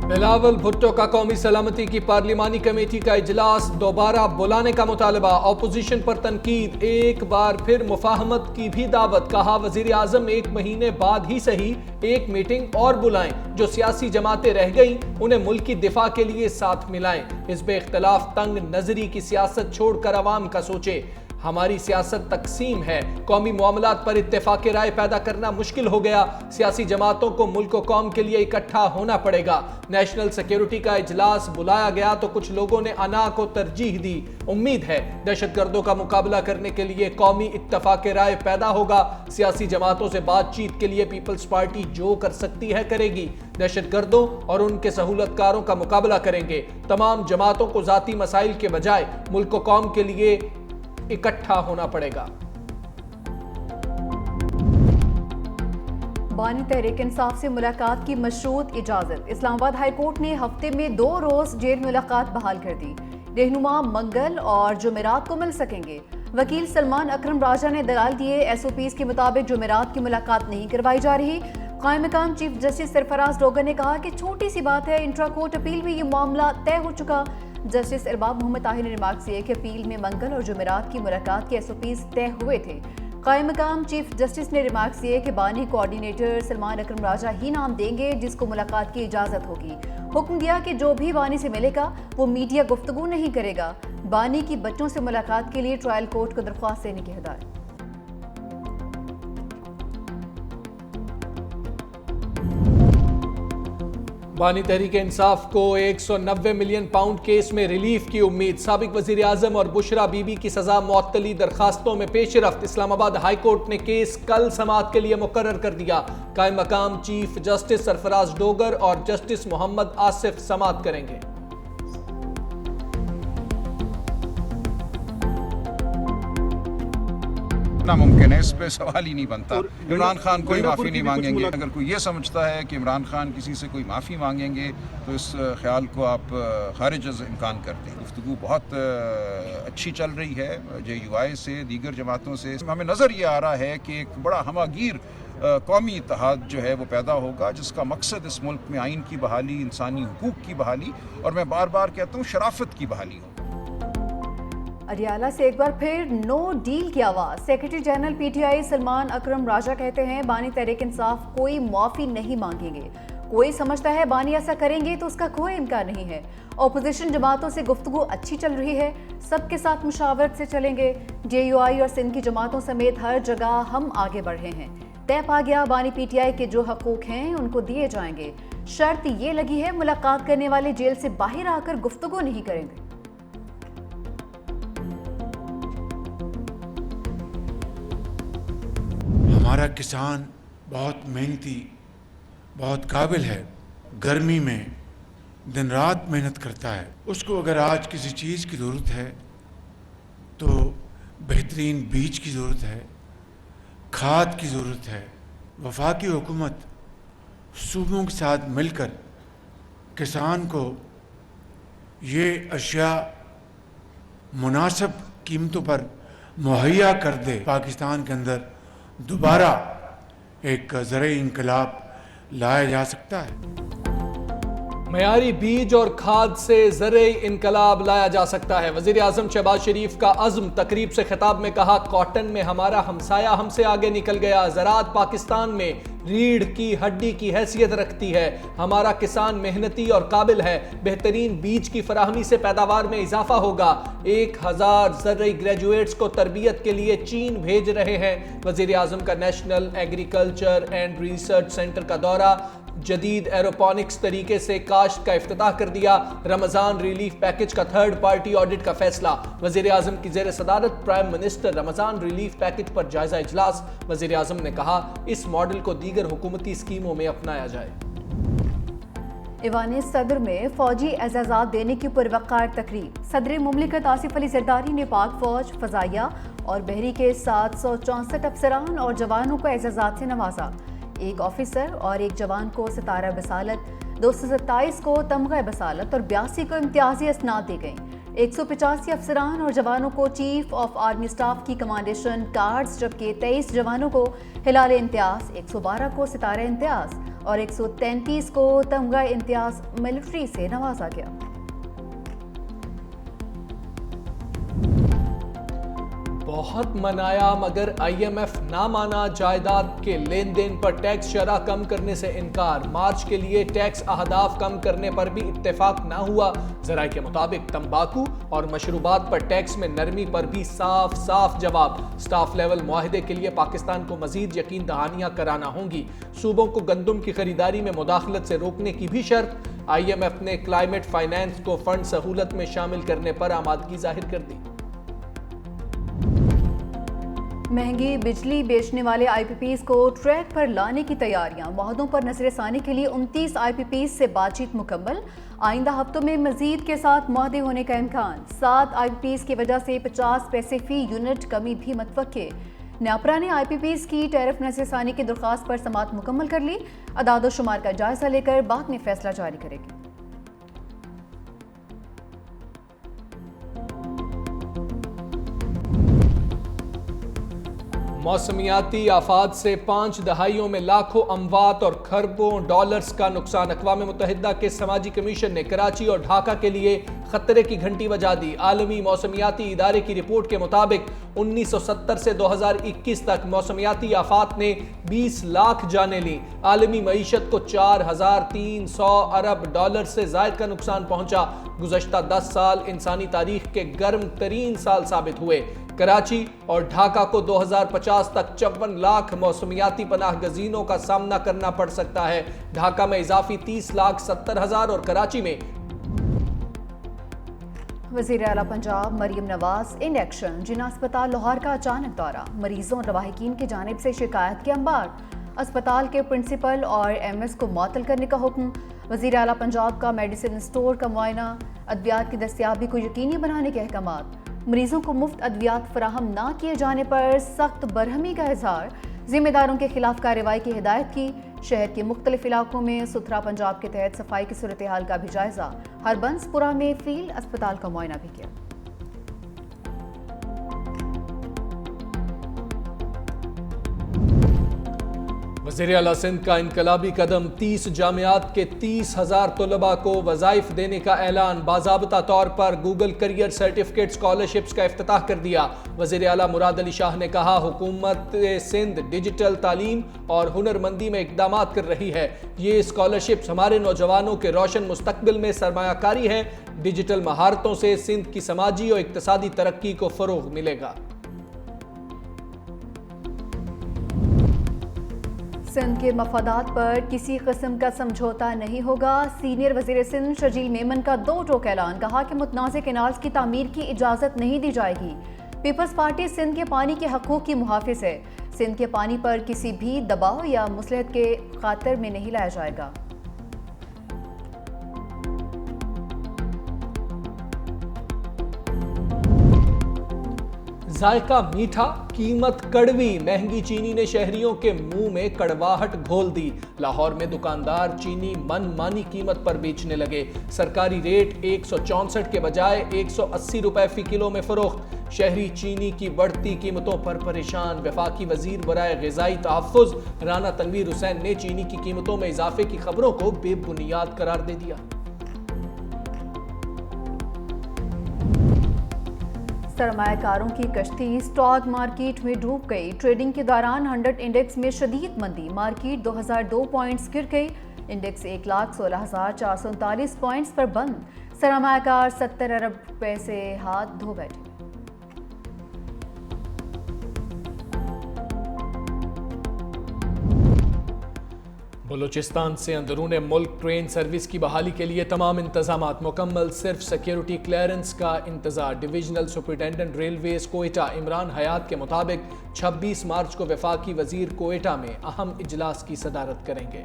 بلاول بھٹو کا قومی سلامتی کی پارلیمانی کمیٹی کا اجلاس دوبارہ بلانے کا مطالبہ، اپوزیشن پر تنقید، ایک بار پھر مفاہمت کی بھی دعوت، کہا وزیر اعظم 1 مہینے بعد ہی صحیح ایک میٹنگ اور بلائیں، جو سیاسی جماعتیں رہ گئیں انہیں ملکی دفاع کے لیے ساتھ ملائیں، حزب اختلاف تنگ نظری کی سیاست چھوڑ کر عوام کا سوچے، ہماری سیاست تقسیم ہے، قومی معاملات پر اتفاق رائے پیدا کرنا مشکل ہو گیا، سیاسی جماعتوں کو ملک و قوم کے لیے اکٹھا ہونا پڑے گا، نیشنل سیکیورٹی کا اجلاس بلایا گیا تو کچھ لوگوں نے انا کو ترجیح دی، امید ہے دہشت گردوں کا مقابلہ کرنے کے لیے قومی اتفاق رائے پیدا ہوگا، سیاسی جماعتوں سے بات چیت کے لیے پیپلز پارٹی جو کر سکتی ہے کرے گی، دہشت گردوں اور ان کے سہولت کاروں کا مقابلہ کریں گے، تمام جماعتوں کو ذاتی مسائل کے بجائے ملک و قوم کے لیے اکٹھا ہونا پڑے گا۔ بانی تحریک انصاف سے ملاقات کی مشروط اجازت، اسلام آباد ہائی کورٹ نے ہفتے میں 2 روز جیل ملاقات بحال کر دی، رہنما منگل اور جمعرات کو مل سکیں گے، وکیل سلمان اکرم راجہ نے دلال دیے ایس او پیز کے مطابق جمعرات کی ملاقات نہیں کروائی جا رہی، قائم مقام چیف جسٹس سرفراز ڈوگر نے کہا کہ چھوٹی سی بات ہے، انٹرا کورٹ اپیل میں یہ معاملہ طے ہو چکا، جسٹس ارباب محمد طاہر نے ریمارکس کیے کہ اپیل میں منگل اور جمعرات کی ملاقات کے ایس او پیز طے ہوئے تھے، قائم مقام چیف جسٹس نے ریمارکس کیے کہ بانی کوارڈینیٹر سلمان اکرم راجہ ہی نام دیں گے جس کو ملاقات کی اجازت ہوگی، حکم دیا کہ جو بھی بانی سے ملے گا وہ میڈیا گفتگو نہیں کرے گا، بانی کی بچوں سے ملاقات کے لیے ٹرائل کورٹ کو درخواست دینے کی ہدایت۔ بانی تحریک انصاف کو 190 ملین پاؤنڈ کیس میں ریلیف کی امید، سابق وزیر اعظم اور بشرا بی بی کی سزا معطلی درخواستوں میں پیش رفت، اسلام آباد ہائی کورٹ نے کیس کل سماعت کے لیے مقرر کر دیا، قائم مقام چیف جسٹس سرفراز ڈوگر اور جسٹس محمد آصف سماعت کریں گے۔ ناممکن ہے، اس پہ سوال ہی نہیں بنتا، عمران خان کوئی معافی نہیں مانگیں گے، اگر کوئی یہ سمجھتا ہے کہ عمران خان کسی سے کوئی معافی مانگیں گے تو اس خیال کو آپ خارج از امکان کر دیں، گفتگو بہت اچھی چل رہی ہے، جے یو آئی سے دیگر جماعتوں سے، ہمیں نظر یہ آ رہا ہے کہ ایک بڑا ہمہ گیر قومی اتحاد جو ہے وہ پیدا ہوگا جس کا مقصد اس ملک میں آئین کی بحالی، انسانی حقوق کی بحالی اور میں بار بار کہتا ہوں شرافت کی بحالی ہو۔ اڈیالہ سے ایک بار پھر نو ڈیل کی آواز، secretary general P T I Salman Akram Raja کہتے ہیں بانی تحریک انصاف کوئی معافی نہیں مانگیں گے، کوئی سمجھتا ہے بانی ایسا کریں گے تو اس کا کوئی امکان نہیں ہے، اپوزیشن جماعتوں سے گفتگو اچھی چل رہی ہے، سب کے ساتھ مشاورت سے چلیں گے، جے یو آئی اور سندھ کی جماعتوں سمیت ہر جگہ ہم آگے بڑھے ہیں، طے پا گیا بانی پی ٹی آئی کے جو حقوق ہیں ان کو دیے جائیں گے، شرط یہ لگی ہے ملاقات کرنے والے جیل سے باہر آ کر گفتگو نہیں کریں گے۔ ہمارا کسان بہت محنتی، بہت قابل ہے، گرمی میں دن رات محنت کرتا ہے، اس کو اگر آج کسی چیز کی ضرورت ہے تو بہترین بیج کی ضرورت ہے، کھاد کی ضرورت ہے، وفاقی حکومت صوبوں کے ساتھ مل کر کسان کو یہ اشیاء مناسب قیمتوں پر مہیا کر دے، پاکستان کے اندر دوبارہ ایک زرعی انقلاب لایا جا سکتا ہے۔ معیاری بیج اور کھاد سے زرعی انقلاب لایا جا سکتا ہے، وزیر اعظم شہباز شریف کا عزم، تقریب سے خطاب میں کہا کاٹن میں ہمارا ہمسایہ ہم سے آگے نکل گیا، زراعت پاکستان میں ریڑھ کی ہڈی کی حیثیت رکھتی ہے، ہمارا کسان محنتی اور قابل ہے، بہترین بیج کی فراہمی سے پیداوار میں اضافہ ہوگا، 1000 زرعی گریجویٹس کو تربیت کے لیے چین بھیج رہے ہیں، وزیر اعظم کا national agriculture and research centre کا دورہ، جدید ایروپونکس طریقے سے کاشت کا افتتاح کر دیا، رمضان ریلیف پیکج کا تھرڈ پارٹی آڈٹ کا فیصلہ، وزیر اعظم کی زیر صدارت پرائم منسٹر رمضان ریلیف پیکج پر جائزہ اجلاس، وزیر اعظم نے کہا اس ماڈل کو دیگر حکومتی اسکیموں میں اپنایا جائے۔ ایوان صدر میں فوجی اعزازات دینے کی پروقار تقریب، صدر مملکت آصف علی زرداری نے پاک فوج، فضائیہ اور بحری کے 764 افسران اور جوانوں کو اعزازات سے نوازا، ایک آفیسر اور ایک جوان کو ستارہ بسالت، 227 کو تمغہ بسالت اور 82 کو امتیازی اسناد دی گئیں، 185 افسران اور جوانوں کو چیف آف آرمی سٹاف کی کمانڈیشن کارڈز، جبکہ 23 جوانوں کو ہلال امتیاز، 112 کو ستارہ امتیاز اور 133 کو تمغہ امتیاز ملٹری سے نوازا گیا۔ بہت منایا مگر آئی ایم ایف نہ مانا، جائیداد کے لین دین پر ٹیکس شرح کم کرنے سے انکار، مارچ کے لیے ٹیکس اہداف کم کرنے پر بھی اتفاق نہ ہوا۔ ذرائع کے مطابق تمباکو اور مشروبات پر ٹیکس میں نرمی پر بھی صاف جواب، سٹاف لیول معاہدے کے لیے پاکستان کو مزید یقین دہانیاں کرانا ہوں گی۔ صوبوں کو گندم کی خریداری میں مداخلت سے روکنے کی بھی شرط، آئی ایم ایف نے کلائمیٹ فائنانس کو فنڈ سہولت میں شامل کرنے پر آمادگی ظاہر کر دی۔ مہنگی بجلی بیچنے والے آئی پی پیز کو ٹریک پر لانے کی تیاریاں، معاہدوں پر نظر ثانی کے لیے 29 آئی پی پیز سے بات چیت مکمل، آئندہ ہفتوں میں مزید کے ساتھ معاہدے ہونے کا امکان، 7 آئی پی پیز کی وجہ سے 50 پیسے فی یونٹ کمی بھی متوقع۔ نیاپرا نے آئی پی پیز کی ٹیرف نظر ثانی کی درخواست پر سماعت مکمل کر لی، اعداد و شمار کا جائزہ لے کر بعد میں فیصلہ جاری کرے گی۔ موسمیاتی آفات سے 5 دہائیوں میں لاکھوں اموات اور کھربوں ڈالرز کا نقصان، اقوام متحدہ کے سماجی کمیشن نے کراچی اور ڈھاکہ کے لیے خطرے کی گھنٹی بجا دی۔ عالمی موسمیاتی ادارے کی رپورٹ کے مطابق 1970 سے 2021 تک موسمیاتی آفات نے 20 لاکھ جانیں لیں، عالمی معیشت کو 4300 ارب ڈالر سے زائد کا نقصان پہنچا۔ گزشتہ 10 سال انسانی تاریخ کے گرم ترین سال ثابت ہوئے۔ کراچی اور ڈھاکہ کو 2050 تک 54 لاکھ موسمیاتی پناہ گزینوں کا سامنا کرنا پڑ سکتا ہے۔ ڈھاکہ میں اضافی 30,70,000 اور کراچی میں۔ وزیر اعلیٰ پنجاب مریم نواز ان ایکشن، جنا اسپتال لاہور کا اچانک دورہ، مریضوں اور لواحقین کی جانب سے شکایت کے انبار، اسپتال کے پرنسپل اور ایم ایس کو معطل کرنے کا حکم، وزیر اعلیٰ پنجاب کا میڈیسن اسٹور کا معائنہ، ادویات کی دستیابی کو یقینی بنانے کے احکامات، مریضوں کو مفت ادویات فراہم نہ کیے جانے پر سخت برہمی کا اظہار، ذمہ داروں کے خلاف کارروائی کی ہدایت کی، شہر کے مختلف علاقوں میں ستھرا پنجاب کے تحت صفائی کی صورتحال کا بھی جائزہ، ہربنس پورہ میں فیلڈ اسپتال کا معائنہ بھی کیا۔ وزیر اعلیٰ سندھ کا انقلابی قدم، 30 جامعات کے 30,000 طلباء کو وظائف دینے کا اعلان، باضابطہ طور پر گوگل کیریئر سرٹیفکیٹ اسکالرشپس کا افتتاح کر دیا۔ وزیر اعلیٰ مراد علی شاہ نے کہا، حکومت سندھ ڈیجیٹل تعلیم اور ہنرمندی میں اقدامات کر رہی ہے، یہ اسکالرشپس ہمارے نوجوانوں کے روشن مستقبل میں سرمایہ کاری ہے، ڈیجیٹل مہارتوں سے سندھ کی سماجی اور اقتصادی ترقی کو فروغ ملے گا۔ سندھ کے مفادات پر کسی قسم کا سمجھوتا نہیں ہوگا، سینئر وزیر سندھ شرجیل میمن کا 2 ٹوک اعلان، کہا کہ متنازع کینالز کی تعمیر کی اجازت نہیں دی جائے گی۔ پیپلز پارٹی سندھ کے پانی کے حقوق کی محافظ ہے، سندھ کے پانی پر کسی بھی دباؤ یا مصلحت کے خاطر میں نہیں لایا جائے گا۔ ذائقہ میٹھا، قیمت کڑوی، مہنگی چینی نے شہریوں کے منہ میں کڑواہٹ گھول دی۔ لاہور میں دکاندار چینی من مانی قیمت پر بیچنے لگے، سرکاری ریٹ 164 کے بجائے 180 روپے فی کلو میں فروخت۔ شہری چینی کی بڑھتی قیمتوں پر پریشان، وفاقی وزیر برائے غذائی تحفظ رانا تنویر حسین نے چینی کی قیمتوں میں اضافے کی خبروں کو بے بنیاد قرار دے دیا۔ سرمایہ کاروں کی کشتی سٹاک مارکیٹ میں ڈوب گئی، ٹریڈنگ کے دوران 100 انڈیکس میں شدید مندی، مارکیٹ 2002 پوائنٹس گر گئی، انڈیکس 1,16,439 پوائنٹس پر بند، سرمایہ کار 70 ارب روپے سے ہاتھ دھو بیٹھے۔ بلوچستان سے اندرون ملک ٹرین سروس کی بحالی کے لیے تمام انتظامات مکمل، صرف سیکیورٹی کلیئرنس کا انتظار۔ Divisional superintendent railways Quetta Imran حیات کے مطابق 26 مارچ کو وفاقی وزیر کوئٹہ میں اہم اجلاس کی صدارت کریں گے۔